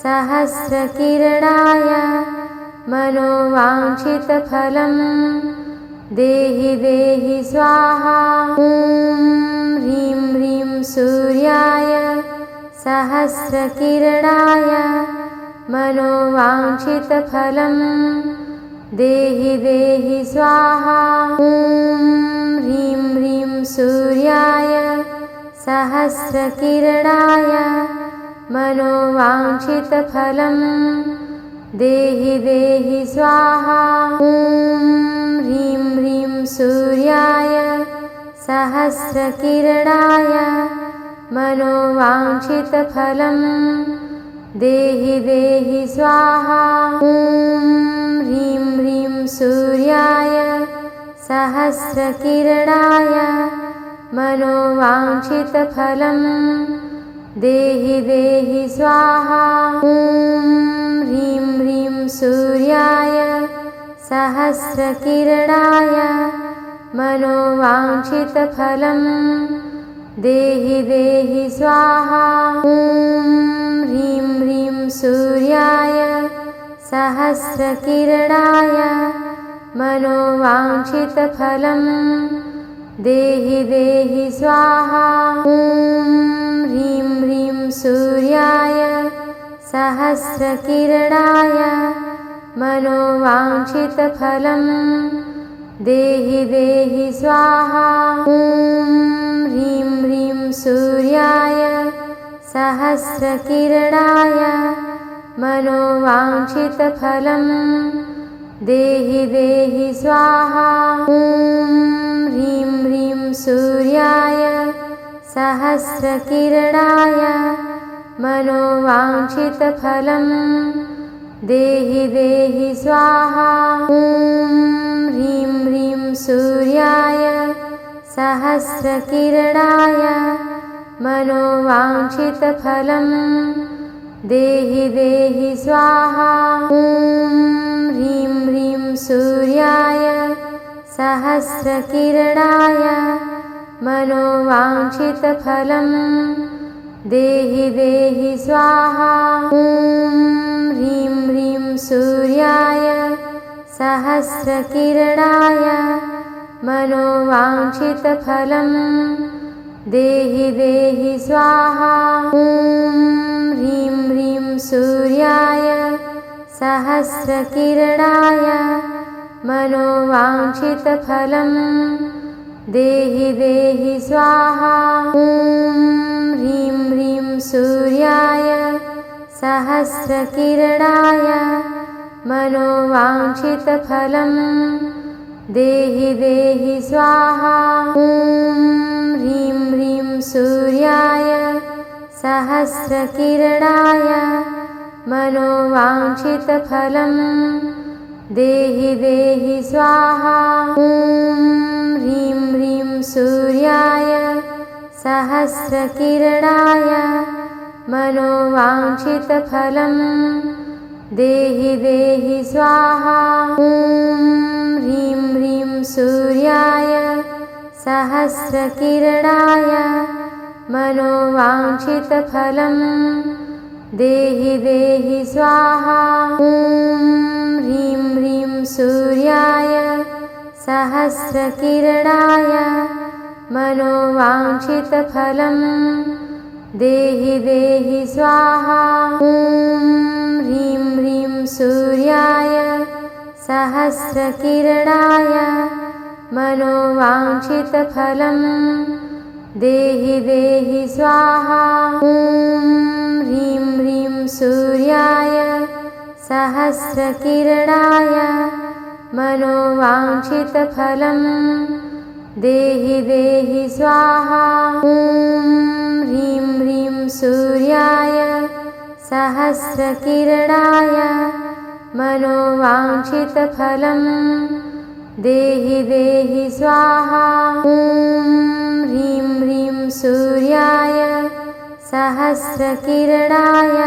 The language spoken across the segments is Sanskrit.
सहस्रकिरणाय मनोवाञ्छितफलं देहि देहि स्वाहा। ॐ ह्रीं ह्रीं सूर्याय सहस्रकिरणाय मनोवाञ्छितफलं देहि देहि स्वाहा। ॐ ह्रीं ह्रीं सूर्याय सहस्रकिरणाय मनोवाञ्छितफलं देहि देहि स्वाहा। ॐ ह्रीं ह्रीं सूर्याय सहस्रकिरणाय मनोवाञ्छितफलं देहि देहि स्वाहा। ॐ ह्रीं ह्रीं सूर्याय सहस्रकिरणाय मनोवाञ्छितफलं देहि देहि स्वाहा। ॐ ह्रीं ह्रीं सूर्याय सहस्रकिरणाय मनोवाञ्छितफलं देहि देहि स्वाहा। ॐ ह्रीं ह्रीं सूर्याय सहस्रकिरणाय मनोवाञ्छितफलं देहि देहि स्वाहा। ॐ ह्रीं ह्रीं सूर्याय सहस्रकिरणाय मनोवाञ्छितफलं देहि देहि स्वाहा। ॐ ह्रीं ह्रीं सूर्याय सहस्रकिरणाय मनोवाञ्छितफलं देहि देहि स्वाहा। ॐ ह्रीं ह्रीं सूर्याय सहस्रकिरणाय मनोवाञ्छितफलं देहि देहि स्वाहा। ॐ ह्रीं ह्रीं सूर्याय सहस्रकिरणाय मनोवाञ्छितफलं देहि देहि स्वाहा। ॐ ह्रीं ह्रीं सूर्याय सहस्रकिरणाय मनोवाञ्छितफलं देहि देहि स्वाहा। ॐ ह्रीं ह्रीं सूर्याय सहस्रकिरणाय मनोवाञ्छितफलं देहि देहि स्वाहा। ॐ ह्रीं ह्रीं सूर्याय सहस्रकिरणाय मनोवाञ्छितफलं देहि देहि स्वाहा। ॐ ह्रीं ह्रीं सूर्याय सहस्रकिरणाय मनोवाञ्छितफलं देहि देहि स्वाहा। ॐ ह्रीं ह्रीं सूर्याय सहस्रकिरणाय मनोवाञ्छितफलं देहि देहि स्वाहा। ॐ ह्रीं ह्रीं सूर्याय सहस्रकिरणाय मनोवाञ्छितफलं देहि देहि स्वाहा। ॐ ह्रीं ह्रीं सूर्याय सहस्रकिरणाय मनोवाञ्छितफलं देहि देहि स्वाहा। ॐ ह्रीं ह्रीं सूर्याय सहस्रकिरणाय मनोवाञ्छितफलं देहि देहि स्वाहा। ॐ ह्रीं ह्रीं सूर्याय सहस्रकिरणाय मनोवाञ्छितफलं देहि देहि स्वाहा। ॐ ह्रीं ह्रीं सूर्याय सहस्रकिरणाय मनोवाञ्छितफलं देहि देहि स्वाहा। ॐ ह्रीं ह्रीं सूर्याय सहस्रकिरणाय मनोवाञ्छितफलं देहि देहि स्वाहा। ॐ ह्रीं ह्रीं सूर्याय सहस्रकिरणाय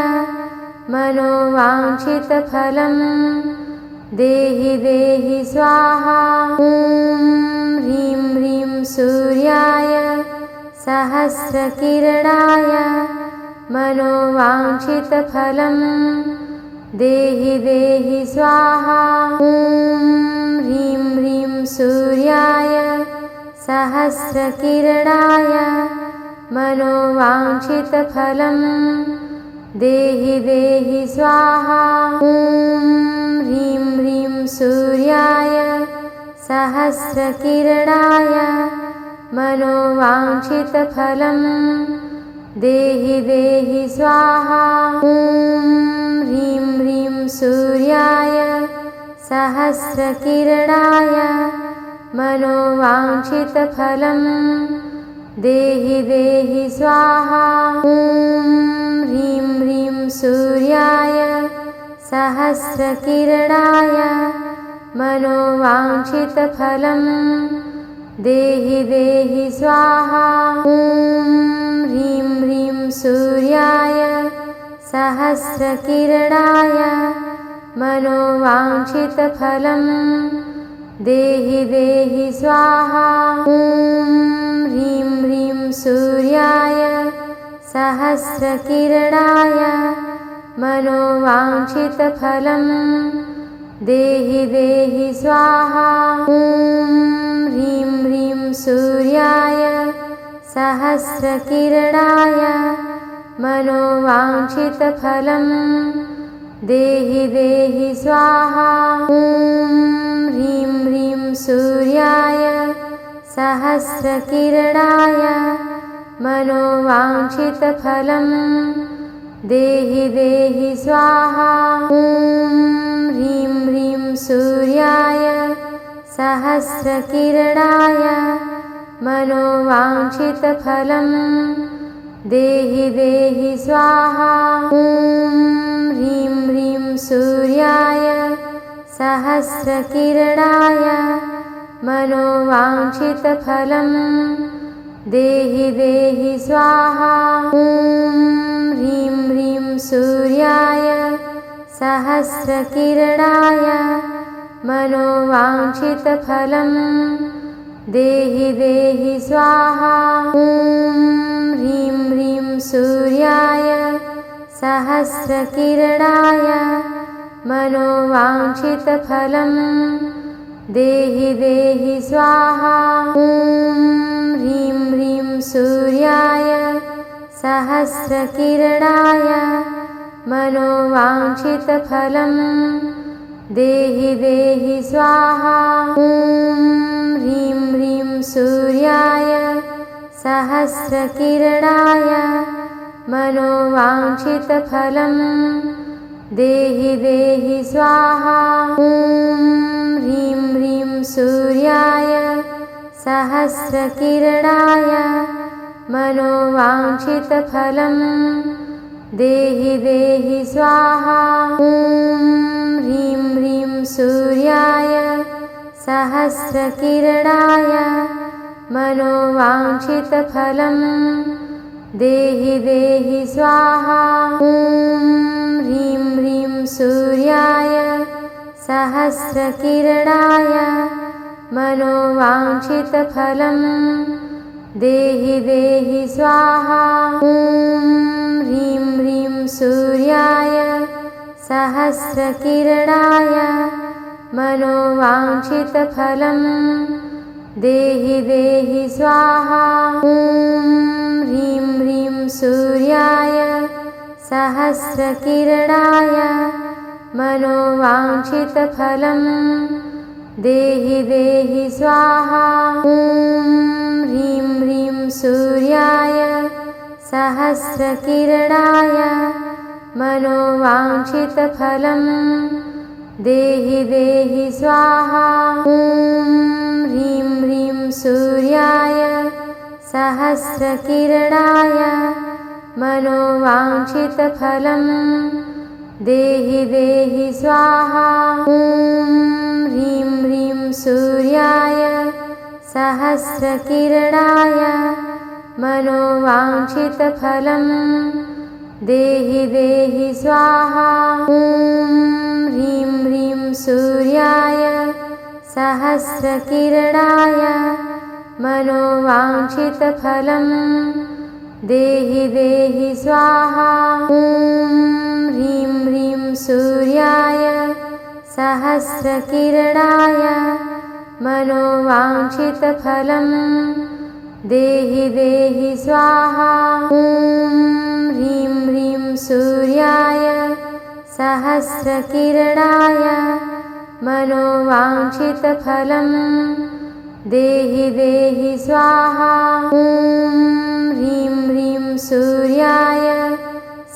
मनोवाञ्छितफलं देहि देहि स्वाहा। ॐ ह्रीं ह्रीं सूर्याय सहस्रकिरणाय मनोवाञ्छितफलं देहि देहि स्वाहा। ॐ ह्रीं ह्रीं सूर्याय सहस्रकिरणाय मनोवाञ्छितफलं देहि देहि स्वाहा। ॐ ह्रीं ह्रीं सूर्याय सहस्रकिरणाय मनोवाञ्छितफलं देहि देहि स्वाहा। ॐ ह्रीं ह्रीं सूर्याय सहस्रकिरणाय मनोवाञ्छितफलं देहि देहि स्वाहा। ॐ ह्रीं ह्रीं सूर्याय सहस्रकिरणाय मनोवाञ्छितफलं देहि देहि स्वाहा। ॐ ह्रीं ह्रीं सूर्याय सहस्रकिरणाय मनोवाञ्छितफलं देहि देहि स्वाहा। ॐ ह्रीं ह्रीं सूर्याय सहस्रकिरणाय मनोवाञ्छितफलं देहि देहि स्वाहा। ॐ ह्रीं ह्रीं सूर्याय सहस्रकिरणाय मनोवाञ्छितफलं देहि देहि स्वाहा। ॐ ह्रीं ह्रीं सूर्याय सहस्रकिरणाय मनोवाञ्छितफलं देहि देहि स्वाहा। ॐ ह्रीं ह्रीं सूर्याय सहस्रकिरणाय मनोवाञ्छितफलं देहि देहि स्वाहा। ॐ ह्रीं ह्रीं सूर्याय सहस्रकिरणाय मनोवाञ्छितफलं देहि देहि स्वाहा। ॐ ह्रीं ह्रीं सूर्याय सहस्रकिरणाय मनोवाञ्छितफलं देहि देहि स्वाहा। ॐ ह्रीं ह्रीं सूर्याय सहस्रकिरणाय मनोवाञ्छितफलं देहि देहि स्वाहा। ॐ ह्रीं ह्रीं सूर्याय सहस्रकिरणाय मनोवाञ्छितफलं देहि देहि स्वाहा। ॐ ह्रीं ह्रीं सूर्याय सहस्रकिरणाय मनोवाञ्छितफलं देहि देहि स्वाहा। ॐ ह्रीं ह्रीं सूर्याय सहस्रकिरणाय मनोवाञ्छितफलं देहि देहि स्वाहा। ॐ ह्रीं ह्रीं सूर्याय सहस्रकिरणाय मनोवाञ्छितफलं देहि देहि स्वाहा। ॐ ह्रीं ह्रीं सूर्याय सहस्रकिरणाय मनोवाञ्छितफलं देहि देहि स्वाहा। ॐ ह्रीं ह्रीं सूर्याय सहस्रकिरणाय मनोवाञ्छितफलं देहि देहि स्वाहा। ॐ ह्रीं ह्रीं सूर्याय सहस्रकिरणाय मनोवाञ्छितफलं देहि देहि स्वाहा। ॐ ह्रीं ह्रीं सूर्याय सहस्रकिरणाय मनोवाञ्छितफलं देहि देहि स्वाहा। ॐ ह्रीं ह्रीं सूर्याय सहस्रकिरणाय मनोवाञ्छितफलं देहि देहि स्वाहा। ॐ ह्रीं ह्रीं सूर्याय सहस्रकिरणाय मनोवाञ्छितफलं देहि देहि स्वाहा। ॐ ह्रीं ह्रीं सूर्याय सहस्रकिरणाय मनोवाञ्छितफलं देहि देहि स्वाहा। ॐ ह्रीं ह्रीं सूर्याय सहस्रकिरणाय मनोवाञ्छितफलं देहि देहि स्वाहा। ॐ ह्रीं ह्रीं सूर्याय सहस्रकिरणाय मनोवाञ्छितफलं देहि देहि स्वाहा। ॐ ह्रीं ह्रीं सूर्याय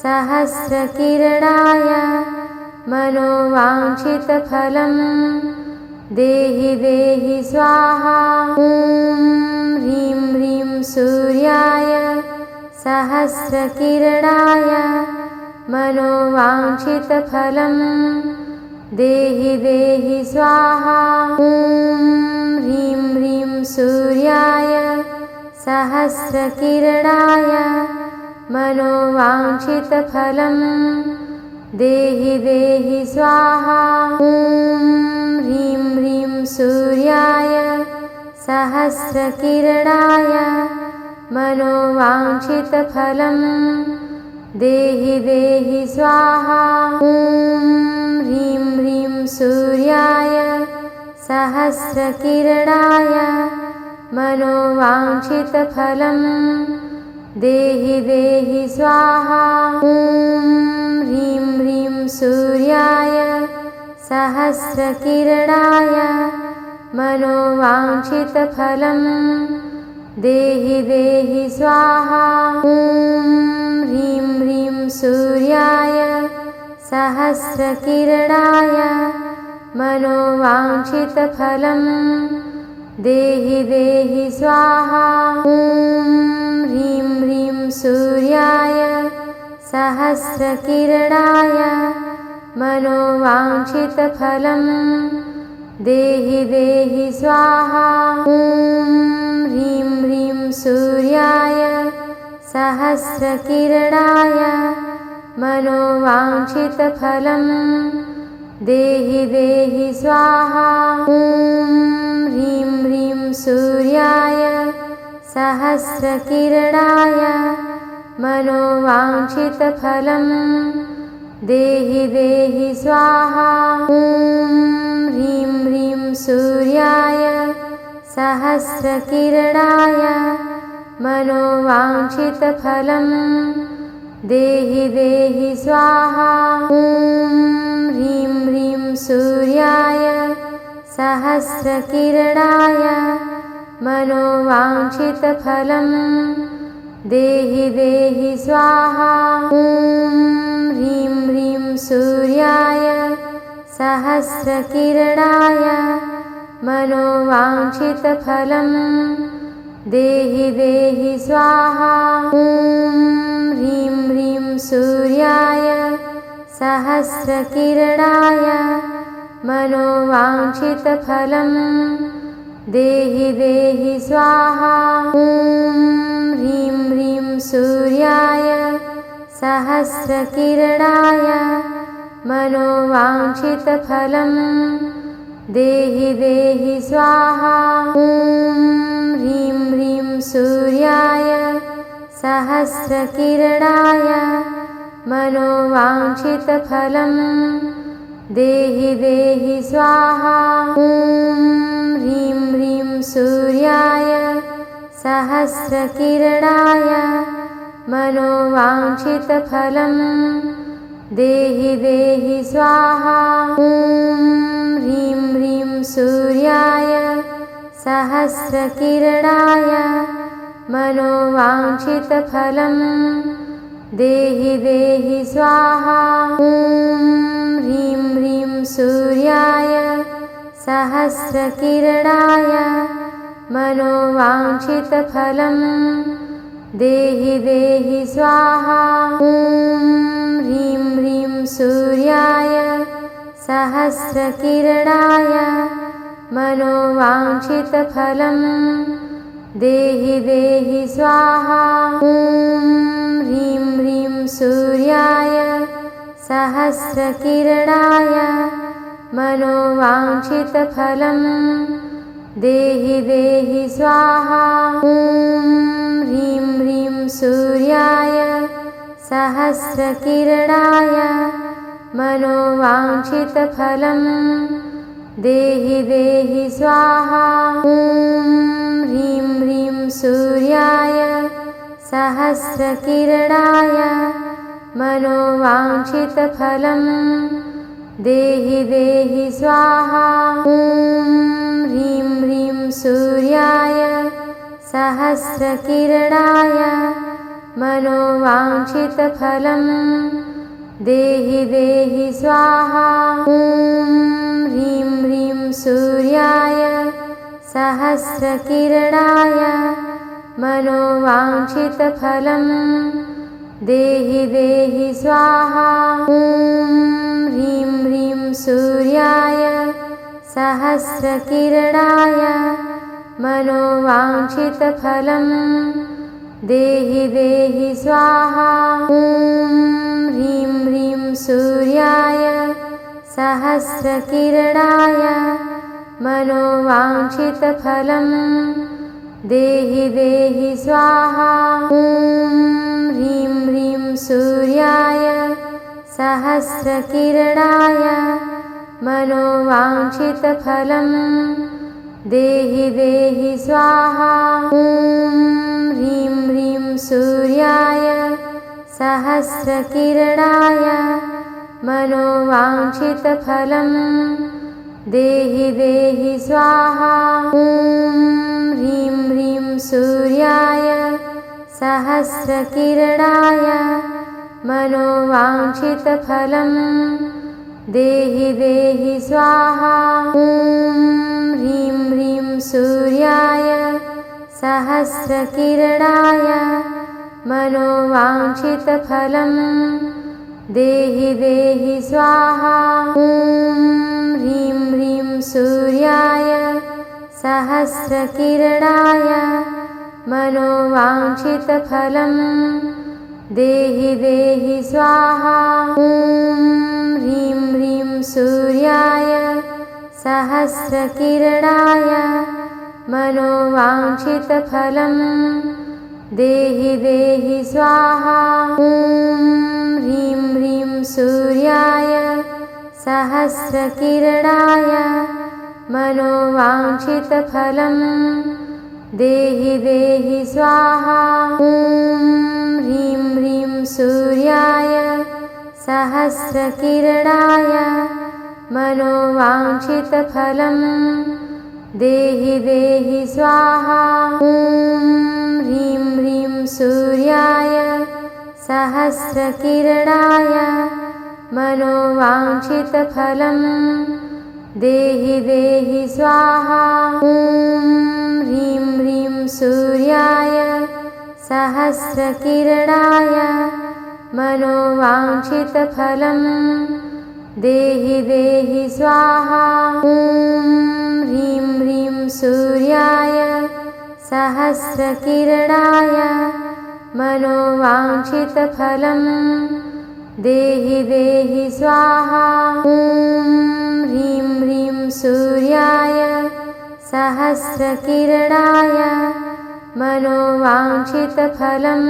सहस्रकिरणाय मनोवाञ्छितफलं देहि देहि स्वाहा। ॐ ह्रीं ह्रीं सूर्याय सहस्रकिरणाय मनोवाञ्छितफलं देहि देहि स्वाहा। ॐ ह्रीं ह्रीं सूर्याय सहस्रकिरणाय मनोवाञ्छितफलं देहि देहि स्वाहा। ॐ ह्रीं ह्रीं सूर्याय सहस्रकिरणाय मनोवाञ्छितफलं देहि देहि स्वाहा। ॐ ह्रीं ह्रीं सूर्याय सहस्रकिरणाय मनोवाञ्छितफलं देहि देहि स्वाहा। ॐ ह्रीं ह्रीं सूर्याय सहस्रकिरणाय मनोवाञ्छितफलं देहि देहि स्वाहा। ॐ ह्रीं ह्रीं सूर्याय सहस्रकिरणाय मनोवाञ्छितफलं देहि देहि स्वाहा। ॐ ह्रीं ह्रीं सूर्याय सहस्रकिरणाय मनोवाञ्छितफलं देहि देहि स्वाहा। ॐ ह्रीं ह्रीं सूर्याय सहस्रकिरणाय मनोवाञ्छितफलं देहि देहि स्वाहा। ॐ ह्रीं ह्रीं सूर्याय सहस्रकिरणाय मनोवाञ्छितफलं देहि देहि स्वाहा। ॐ ह्रीं ह्रीं सूर्याय सहस्रकिरणाय मनोवाञ्छितफलं देहि देहि स्वाहा। ॐ ह्रीं ह्रीं सूर्याय सहस्रकिरणाय मनोवाञ्छितफलं देहि देहि स्वाहा। ॐ ह्रीं ह्रीं सूर्याय सहस्रकिरणाय मनोवाञ्छितफलं देहि देहि स्वाहा। ॐ ह्रीं ह्रीं सूर्याय सहस्रकिरणाय मनोवाञ्छितफलं देहि देहि स्वाहा। ॐ ह्रीं ह्रीं सूर्याय सहस्रकिरणाय मनोवाञ्छितफलं देहि देहि स्वाहा। ॐ ह्रीं ह्रीं सूर्याय सहस्रकिरणाय मनोवाञ्छितफलं देहि देहि स्वाहा। ॐ ह्रीं ह्रीं सूर्याय सहस्रकिरणाय मनोवाञ्छितफलं देहि देहि स्वाहा। ॐ ह्रीं ह्रीं सूर्याय सहस्रकिरणाय मनोवाञ्छितफलं देहि देहि स्वाहा। ॐ ह्रीं ह्रीं सूर्याय सहस्रकिरणाय मनोवाञ्छितफलं देहि देहि स्वाहा। ॐ ह्रीं ह्रीं सूर्याय सहस्रकिरणाय मनोवाञ्छितफलं देहि देहि स्वाहा। ॐ ह्रीं ह्रीं सूर्याय सहस्रकिरणाय मनोवाञ्छितफलं देहि देहि स्वाहा। ॐ ह्रीं ह्रीं सूर्याय सहस्रकिरणाय मनोवाञ्छितफलं देहि देहि स्वाहा। ॐ ह्रीं ह्रीं सूर्याय सहस्रकिरणाय मनोवाञ्छितफलं देहि देहि स्वाहा। ॐ ह्रीं ह्रीं सूर्याय सहस्रकिरणाय मनोवाञ्छितफलं देहि देहि स्वाहा। ॐ ह्रीं ह्रीं सूर्याय सहस्रकिरणाय मनोवाञ्छितफलं देहि देहि स्वाहा। ॐ ह्रीं ह्रीं सूर्याय सहस्रकिरणाय मनोवाञ्छितफलं देहि देहि स्वाहा। ॐ ह्रीं ह्रीं सूर्याय सहस्रकिरणाय मनोवाञ्छितफलं देहि देहि स्वाहा। ॐ ह्रीं ह्रीं सूर्याय सहस्रकिरणाय मनोवाञ्छितफलं देहि देहि स्वाहा। ॐ ह्रीं ह्रीं सूर्याय सहस्रकिरणाय मनोवाञ्छितफलं देहि देहि स्वाहा। ॐ ह्रीं ह्रीं सूर्याय सहस्रकिरणाय मनोवाञ्छितफलं देहि देहि स्वाहा। ॐ ह्रीं ह्रीं सूर्याय सहस्रकिरणाय मनोवाञ्छितफलं देहि देहि स्वाहा। ॐ ह्रीं ह्रीं सूर्याय सहस्रकिरणाय मनोवाञ्छितफलं देहि देहि स्वाहा। ॐ ह्रीं ह्रीं सूर्याय सहस्रकिरणाय मनोवाञ्छितफलं देहि देहि स्वाहा। ॐ ह्रीं ह्रीं सूर्याय सहस्रकिरणाय मनोवाञ्छितफलं देहि देहि स्वाहा। ॐ ह्रीं ह्रीं सूर्याय सहस्रकिरणाय मनोवाञ्छितफलं देहि देहि स्वाहा। ॐ ह्रीं ह्रीं सूर्याय सहस्रकिरणाय मनोवाञ्छितफलं देहि देहि स्वाहा। ॐ ह्रीं ह्रीं सूर्याय सहस्रकिरणाय मनोवाञ्छितफलं देहि देहि स्वाहा। ॐ ह्रीं ह्रीं सूर्याय सहस्रकिरणाय मनोवाञ्छितफलं देहि देहि स्वाहा। ॐ ह्रीं ह्रीं सूर्याय सहस्रकिरणाय मनोवाञ्छितफलं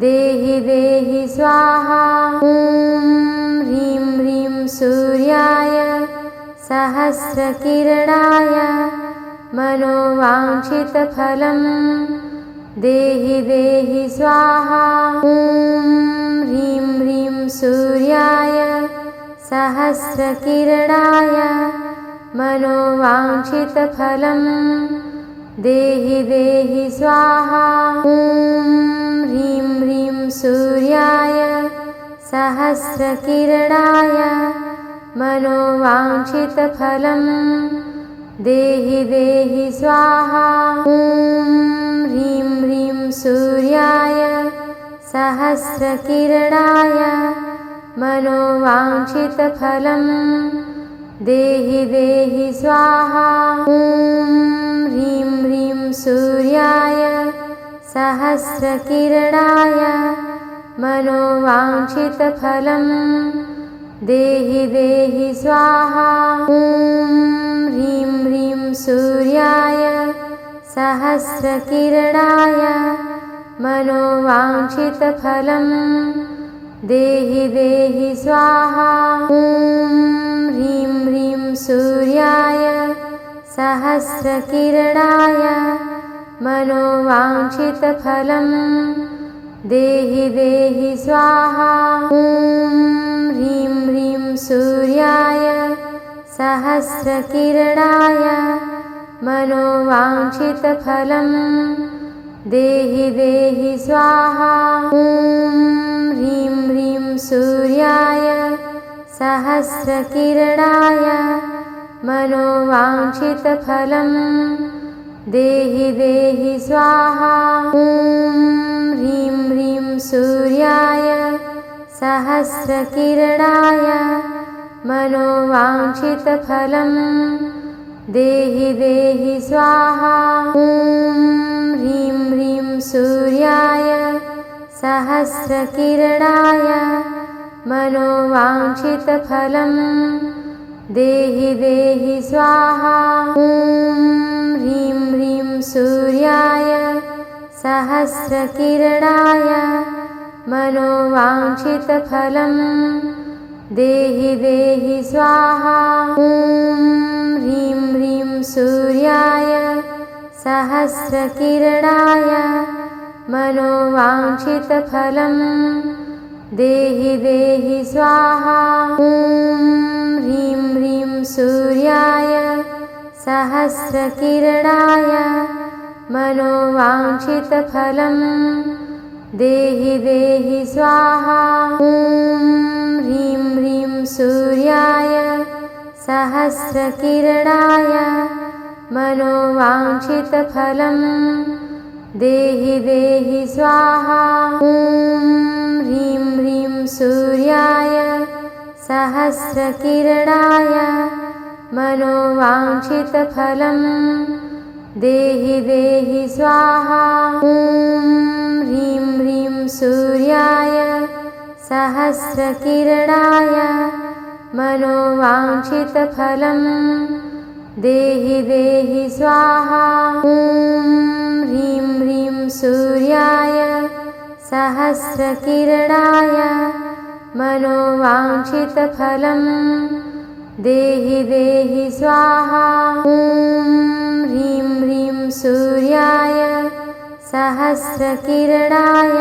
देहि देहि स्वाहा। ॐ ह्रीं ह्रीं सूर्याय सहस्रकिरणाय मनोवाञ्छितफलं देहि देहि स्वाहा। ॐ ह्रीं ह्रीं सूर्याय सहस्रकिरणाय मनोवाञ्छितफलं देहि देहि स्वाहा। ॐ ह्रीं ह्रीं सूर्याय सहस्रकिरणाय मनोवाञ्छितफलं देहि देहि स्वाहा। ॐ ह्रीं ह्रीं सूर्याय सहस्रकिरणाय मनोवाञ्छितफलं देहि देहि स्वाहा। ॐ ह्रीं ह्रीं सूर्याय सहस्रकिरणाय मनोवाञ्छितफलं देहि देहि स्वाहा। ॐ ह्रीं ह्रीं सूर्याय सहस्रकिरणाय मनोवाञ्छितफलं देहि देहि स्वाहा। ॐ ह्रीं ह्रीं सूर्याय सहस्रकिरणाय मनोवाञ्छितफलं देहि देहि स्वाहा। ॐ ह्रीं ह्रीं सूर्याय सहस्रकिरणाय मनोवाञ्छितफलं देहि देहि स्वाहा। ॐ ह्रीं ह्रीं सूर्याय सहस्रकिरणाय मनोवाञ्छितफलं देहि देहि स्वाहा। ॐ ह्रीं ह्रीं सूर्याय सहस्रकिरणाय मनोवाञ्छितफलं देहि देहि स्वाहा। ॐ ह्रीं ह्रीं सूर्याय सहस्रकिरणाय मनोवाञ्छितफलं देहि देहि स्वाहा। ॐ ह्रीं ह्रीं सूर्याय सहस्रकिरणाय मनोवाञ्छितफलं देहि देहि स्वाहा। ॐ ह्रीं ह्रीं सूर्याय सहस्रकिरणाय मनोवाञ्छितफलं देहि देहि स्वाहा। ॐ ह्रीं ह्रीं सूर्याय सहस्रकिरणाय मनोवाञ्छितफलं देहि देहि स्वाहा। ॐ ह्रीं ह्रीं सूर्याय सहस्रकिरणाय मनोवाञ्छितफलं देहि देहि स्वाहा। ॐ ह्रीं ह्रीं सूर्याय सहस्रकिरणाय मनोवाञ्छितफलं देहि देहि स्वाहा। ॐ ह्रीं ह्रीं सूर्याय सहस्रकिरणाय मनोवाञ्छितफलं देहि देहि स्वाहा। ॐ ह्रीं ह्रीं सूर्याय सहस्रकिरणाय मनोवाञ्छितफलं देहि देहि स्वाहा। ॐ ह्रीं ह्रीं सूर्याय सहस्रकिरणाय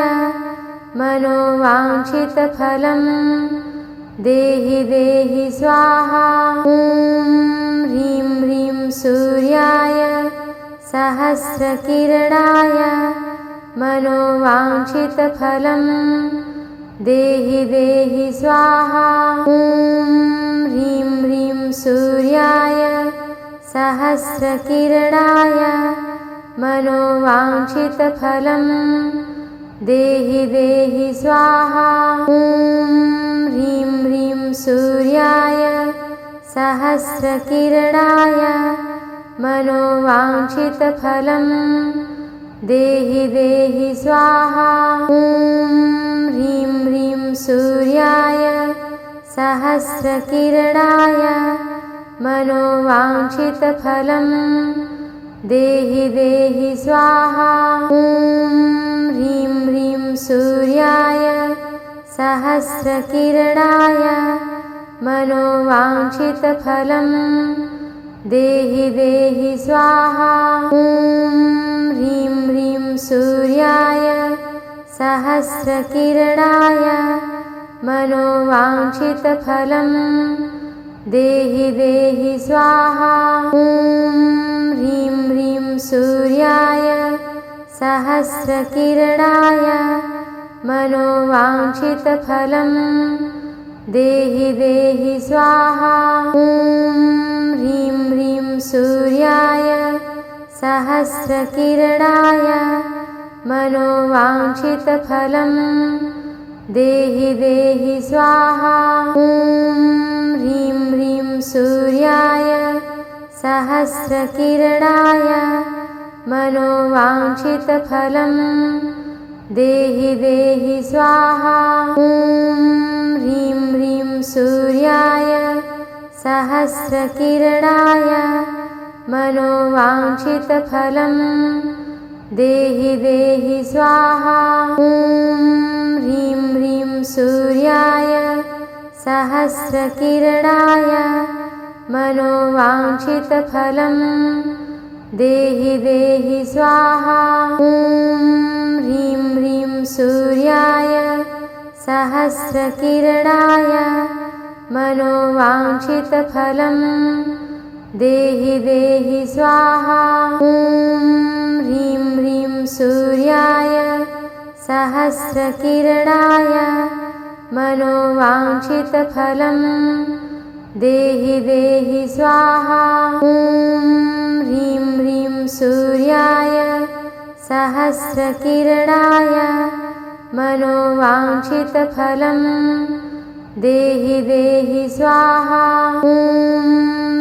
मनोवाञ्छितफलं देहि देहि स्वाहा। ॐ ह्रीं ह्रीं सूर्याय सहस्रकिरणाय मनोवाञ्छितफलं देहि देहि स्वाहा। ॐ ह्रीं ह्रीं सूर्याय सहस्रकिरणाय मनोवाञ्छितफलं देहि देहि स्वाहा। ॐ ह्रीं ह्रीं सूर्याय सहस्रकिरणाय मनोवाञ्छितफलं देहि देहि स्वाहा। ॐ ह्रीं ह्रीं सूर्याय सहस्रकिरणाय मनोवाञ्छितफलं देहि देहि स्वाहा। ॐ ह्रीं ह्रीं सूर्याय सहस्रकिरणाय मनोवाञ्छितफलं देहि देहि स्वाहा। ॐ ह्रीं ह्रीं सूर्याय सहस्रकिरणाय मनोवाञ्छितफलं देहि देहि स्वाहा। ॐ ह्रीं ह्रीं सूर्याय सहस्रकिरणाय मनोवाञ्छितफलं देहि देहि स्वाहा। ॐ ह्रीं ह्रीं सूर्याय सहस्रकिरणाय मनोवाञ्छितफलं देहि देहि स्वाहा। ॐ ह्रीं ह्रीं सूर्याय सहस्रकिरणाय मनोवाञ्छितफलं देहि देहि स्वाहा। ॐ ह्रीं ह्रीं सूर्याय सहस्रकिरणाय मनोवाञ्छितफलं देहि देहि स्वाहा। ॐ ह्रीं ह्रीं सूर्याय सहस्रकिरणाय मनोवाञ्छितफलं देहि देहि स्वाहा। ॐ ह्रीं ह्रीं सूर्याय सहस्रकिरणाय मनोवाञ्छितफलं देहि देहि स्वाहा। ॐ ह्रीं ह्रीं सूर्याय सहस्रकिरणाय मनोवाञ्छितफलं देहि देहि स्वाहा। ॐ ह्रीं ह्रीं सूर्याय सहस्रकिरणाय मनोवाञ्छितफलं देहि देहि स्वाहा। ॐ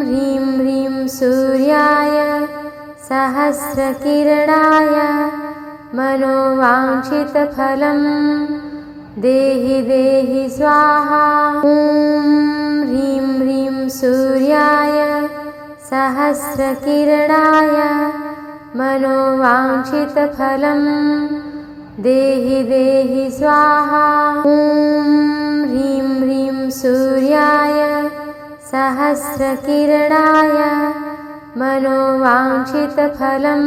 ह्रीं ह्रीं सूर्याय सहस्रकिरणाय मनोवाञ्छितफलं देहि देहि स्वाहा। ॐ ह्रीं ह्रीं सूर्याय सहस्रकिरणाय मनोवाञ्छितफलं देहि देहि स्वाहा। ॐ ह्रीं ह्रीं सूर्याय सहस्रकिरणाय मनोवाञ्छितफलं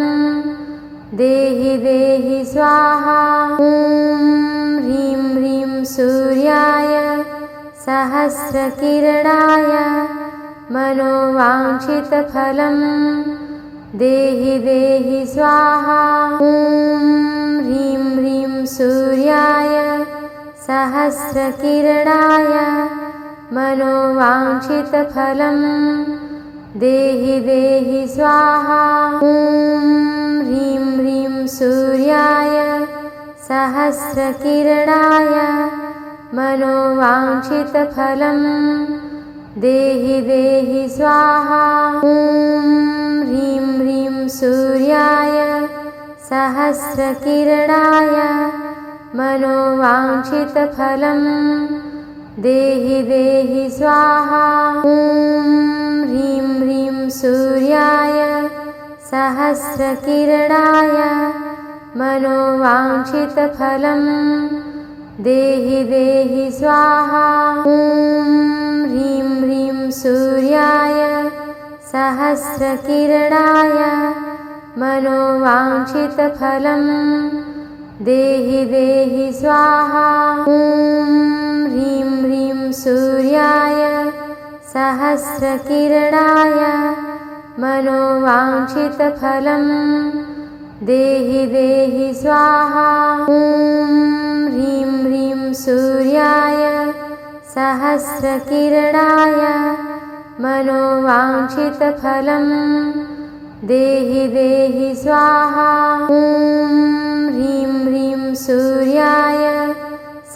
देहि देहि स्वाहा। ॐ ह्रीं ह्रीं सूर्याय सहस्रकिरणाय मनोवाञ्छितफलं देहि देहि स्वाहा। ॐ ह्रीं ह्रीं सूर्याय सहस्रकिरणाय मनोवाञ्छितफलं देहि देहि स्वाहा। ॐ ह्रीं ह्रीं सूर्याय सहस्रकिरणाय मनोवाञ्छितफलं देहि देहि स्वाहा। ॐ ह्रीं ह्रीं सूर्याय सहस्रकिरणाय मनोवाञ्छितफलं देहि देहि स्वाहा। ॐ ह्रीं ह्रीं सूर्याय सहस्रकिरणाय मनोवाञ्छितफलं देहि देहि स्वाहा। ॐ ह्रीं ह्रीं सूर्याय सहस्रकिरणाय मनोवाञ्छितफलं देहि देहि स्वाहा। ॐ ह्रीं ह्रीं सूर्याय सहस्रकिरणाय मनोवाञ्छितफलं देहि देहि स्वाहा। ॐ ह्रीं ह्रीं सूर्याय सहस्रकिरणाय मनोवाञ्छितफलं देहि देहि स्वाहा। ॐ ह्रीं ह्रीं सूर्याय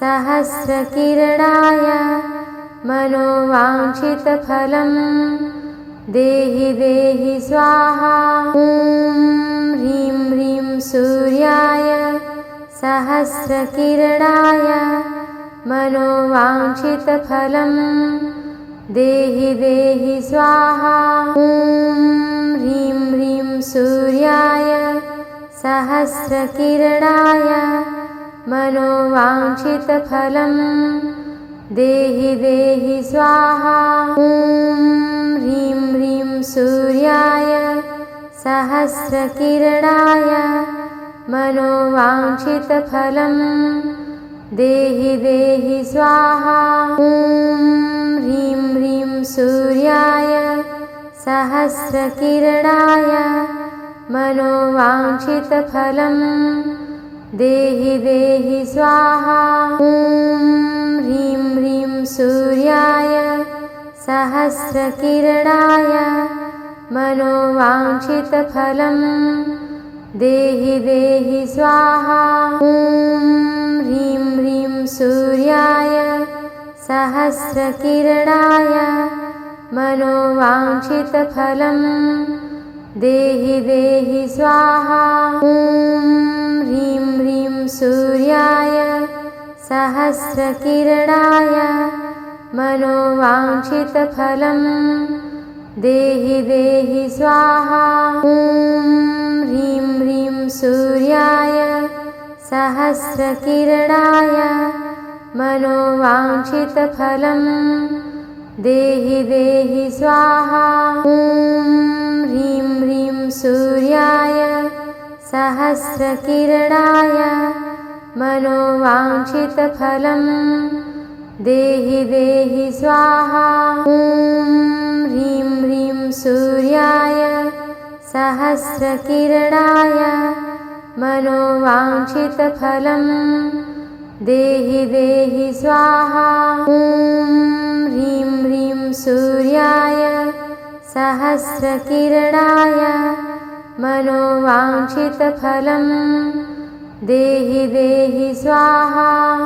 सहस्रकिरणाय मनोवाञ्छितफलं देहि देहि स्वाहा। ॐ ह्रीं ह्रीं सूर्याय सहस्रकिरणाय मनोवाञ्छितफलं देहि देहि स्वाहा। ॐ ह्रीं ह्रीं सूर्याय सहस्रकिरणाय मनोवाञ्छितफलं देहि देहि स्वाहा। ॐ ह्रीं ह्रीं सूर्याय सहस्रकिरणाय मनोवाञ्छितफलं देहि देहि स्वाहा। ॐ ह्रीं ह्रीं सूर्याय सहस्रकिरणाय मनोवाञ्छितफलं देहि देहि स्वाहा। ॐ ह्रीं ह्रीं सूर्याय सहस्रकिरणाय मनोवाञ्छितफलं देहि देहि स्वाहा। ॐ ह्रीं ह्रीं सूर्याय सहस्रकिरणाय मनोवाञ्छितफलं देहि देहि स्वाहा। ॐ ह्रीं ह्रीं सूर्याय सहस्रकिरणाय मनोवाञ्छितफलं देहि देहि स्वाहा। ॐ ह्रीं ह्रीं सूर्याय सहस्रकिरणाय मनोवाञ्छितफलं देहि देहि स्वाहा। ॐ ह्रीं ह्रीं सूर्याय सहस्रकिरणाय मनोवाञ्छितफलं देहि देहि स्वाहा। ॐ ह्रीं ह्रीं सूर्याय सहस्रकिरणाय मनोवाञ्छितफलं देहि देहि स्वाहा। ॐ ह्रीं ह्रीं सूर्याय सहस्रकिरणाय मनोवाञ्छितफलं देहि देहि स्वाहा।